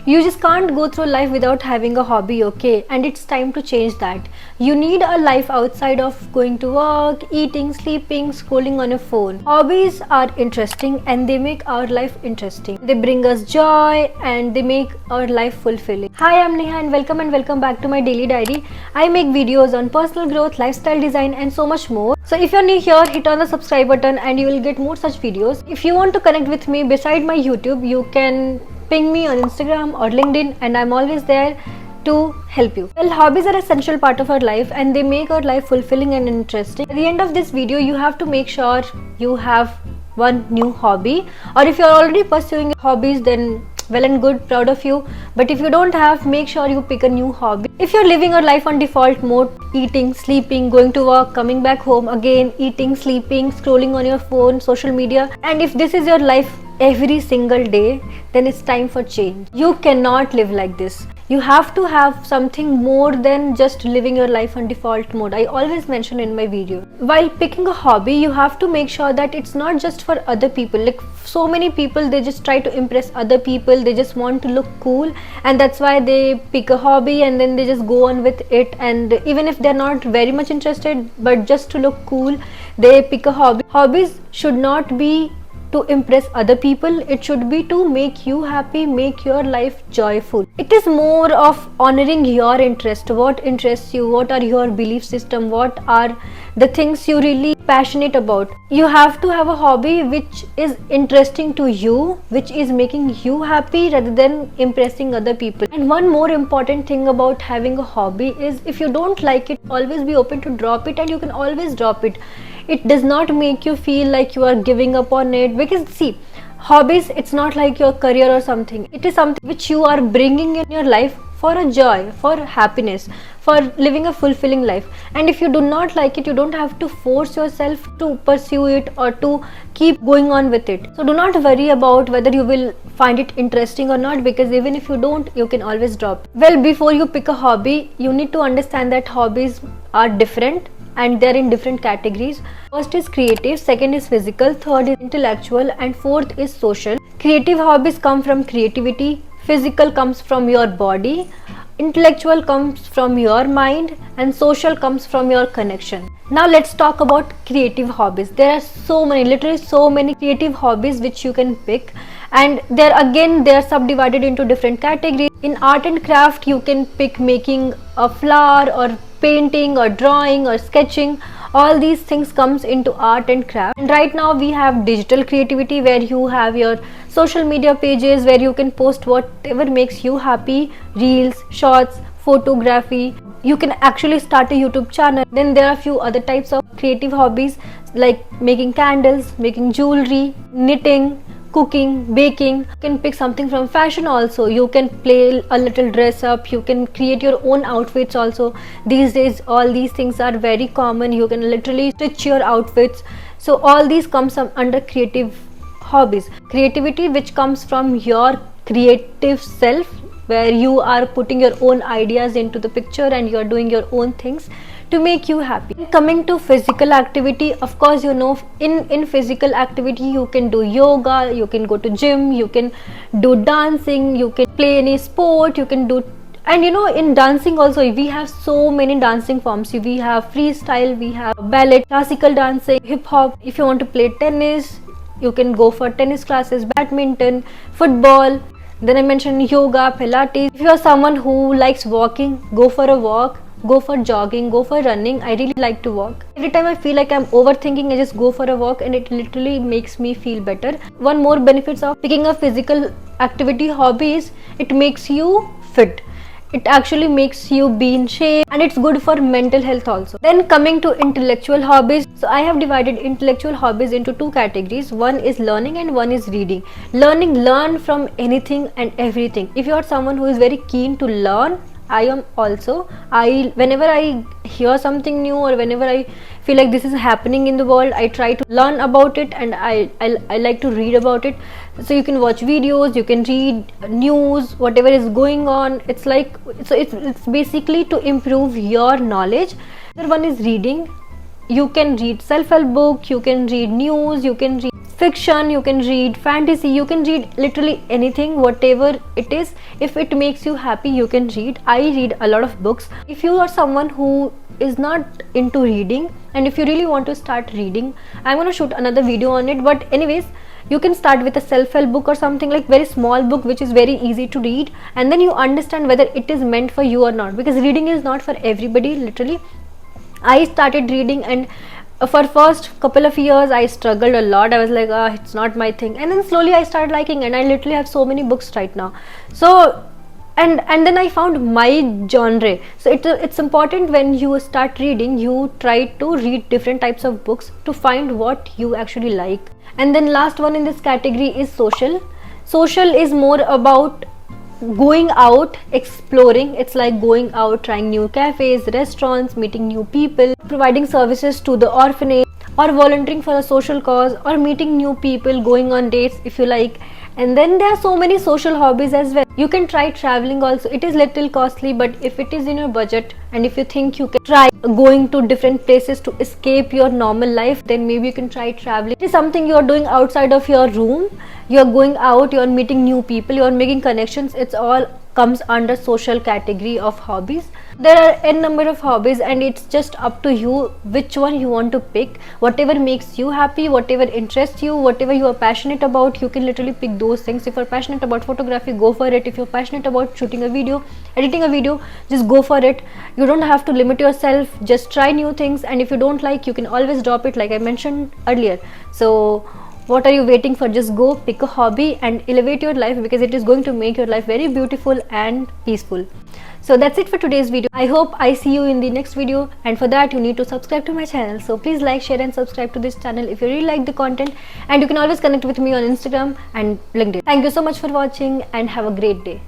You just can't go through life without having a hobby, okay? And it's time to change that. You need a life outside of going to work, eating, sleeping, scrolling on your phone. Hobbies are interesting and they make our life interesting. They bring us joy and they make our life fulfilling. Hi, I'm Neha and welcome back to my daily diary. I make videos on personal growth, lifestyle design and so much more. So if you're new here, hit on the subscribe button and you will get more such videos. If you want to connect with me beside my YouTube, you can ping me on Instagram or LinkedIn and I'm always there to help you. Well, hobbies are an essential part of our life and they make our life fulfilling and interesting. At the end of this video, you have to make sure you have one new hobby, or if you're already pursuing hobbies, then well and good, proud of you. But if you don't have, make sure you pick a new hobby. If you're living your life on default mode, eating, sleeping, going to work, coming back home, again eating, sleeping, scrolling on your phone, social media, and if this is your life every single day, then it's time for change. You cannot live like this. You have to have something more than just living your life on default mode. I always mention in my video. While picking a hobby, you have to make sure that it's not just for other people. Like so many people, they just try to impress other people. They just want to look cool, and that's why they pick a hobby and then they just go on with it. And even if they're not very much interested, but just to look cool, they pick a hobby. Hobbies should not be to impress other people. It should be to make you happy, make your life joyful. It is more of honoring your interest, what interests you, what are your belief system, what are the things you really passionate about. You have to have a hobby which is interesting to you, which is making you happy rather than impressing other people. And one more important thing about having a hobby is, if you don't like it, always be open to drop it, and you can always drop it. It does not make you feel like you are giving up on it, because see, hobbies, it's not like your career or something. It is something which you are bringing in your life for a joy, for happiness, for living a fulfilling life. And if you do not like it, you don't have to force yourself to pursue it or to keep going on with it. So do not worry about whether you will find it interesting or not, because even if you don't, you can always drop. Well, before you pick a hobby, you need to understand that hobbies are different and they're in different categories. First is creative, second is physical, third is intellectual, and fourth is social. Creative hobbies come from creativity, physical comes from your body, intellectual comes from your mind, and social comes from your connection. Now let's talk about creative hobbies. There are so many, literally so many creative hobbies which you can pick, and they are subdivided into different categories. In art and craft, you can pick making a flower or painting or drawing or sketching. All these things comes into art and craft. And right now we have digital creativity, where you have your social media pages where you can post whatever makes you happy, reels, shorts, photography. You can actually start a YouTube channel. Then there are a few other types of creative hobbies like making candles, making jewelry, knitting, cooking, baking. You can pick something from fashion also. You can play a little dress up, you can create your own outfits also. These days all these things are very common. You can literally stitch your outfits. So all these comes under creative hobbies. Creativity which comes from your creative self, where you are putting your own ideas into the picture and you are doing your own things to make you happy. Coming to physical activity, of course, you know, in physical activity you can do yoga, you can go to gym, you can do dancing, you can play any sport, you can do. And you know, in dancing also we have so many dancing forms. We have freestyle, we have ballet, classical dancing, hip hop. If you want to play tennis, you can go for tennis classes, badminton, football. Then I mentioned yoga, Pilates. If you are someone who likes walking, go for a walk, go for jogging, go for running. I really like to walk. Every time I feel like I'm overthinking, I just go for a walk and it literally makes me feel better. One more benefits of picking a physical activity hobby is it makes you fit. It actually makes you be in shape, and it's good for mental health also. Then coming to intellectual hobbies. So I have divided intellectual hobbies into two categories. One is learning and one is reading. Learn from anything and everything. If you are someone who is very keen to learn, I am also. Whenever I hear something new or whenever I feel like this is happening in the world, I try to learn about it, and I like to read about it. So you can watch videos, you can read news, whatever is going on. It's like, so it's basically to improve your knowledge. Another one is reading. You can read self-help book, you can read news, you can read fiction, you can read fantasy, you can read literally anything, whatever it is. If it makes you happy, you can read. I read a lot of books. If you are someone who is not into reading and if you really want to start reading, I'm going to shoot another video on it, but anyways, you can start with a self-help book or something, like very small book which is very easy to read, and then you understand whether it is meant for you or not, because reading is not for everybody. Literally, I started reading, and for first couple of years I struggled a lot. I was like, it's not my thing, and then slowly I started liking, and I literally have so many books right now. So and then I found my genre. So it's important when you start reading, you try to read different types of books to find what you actually like. And then last one in this category is social. Social is more about going out, exploring. It's like going out, trying new cafes, restaurants, meeting new people, providing services to the orphanage, or volunteering for a social cause, or meeting new people, going on dates if you like. And then there are so many social hobbies as well. You can try traveling also. It is little costly, but if it is in your budget and if you think you can try going to different places to escape your normal life, then maybe you can try traveling. It is something you are doing outside of your room. You are going out, you are meeting new people, you are making connections. It's all comes under social category of hobbies. There are n number of hobbies, and it's just up to you which one you want to pick. Whatever makes you happy, whatever interests you, whatever you are passionate about, you can literally pick those things. If you're passionate about photography, go for it. If you're passionate about shooting a video, editing a video, just go for it. You don't have to limit yourself, just try new things, and if you don't like, you can always drop it, like I mentioned earlier. So what are you waiting for? Just go pick a hobby and elevate your life, because it is going to make your life very beautiful and peaceful. So that's it for today's video. I hope I see you in the next video, and for that you need to subscribe to my channel. So please like, share and subscribe to this channel if you really like the content, and you can always connect with me on Instagram and LinkedIn. Thank you so much for watching, and have a great day.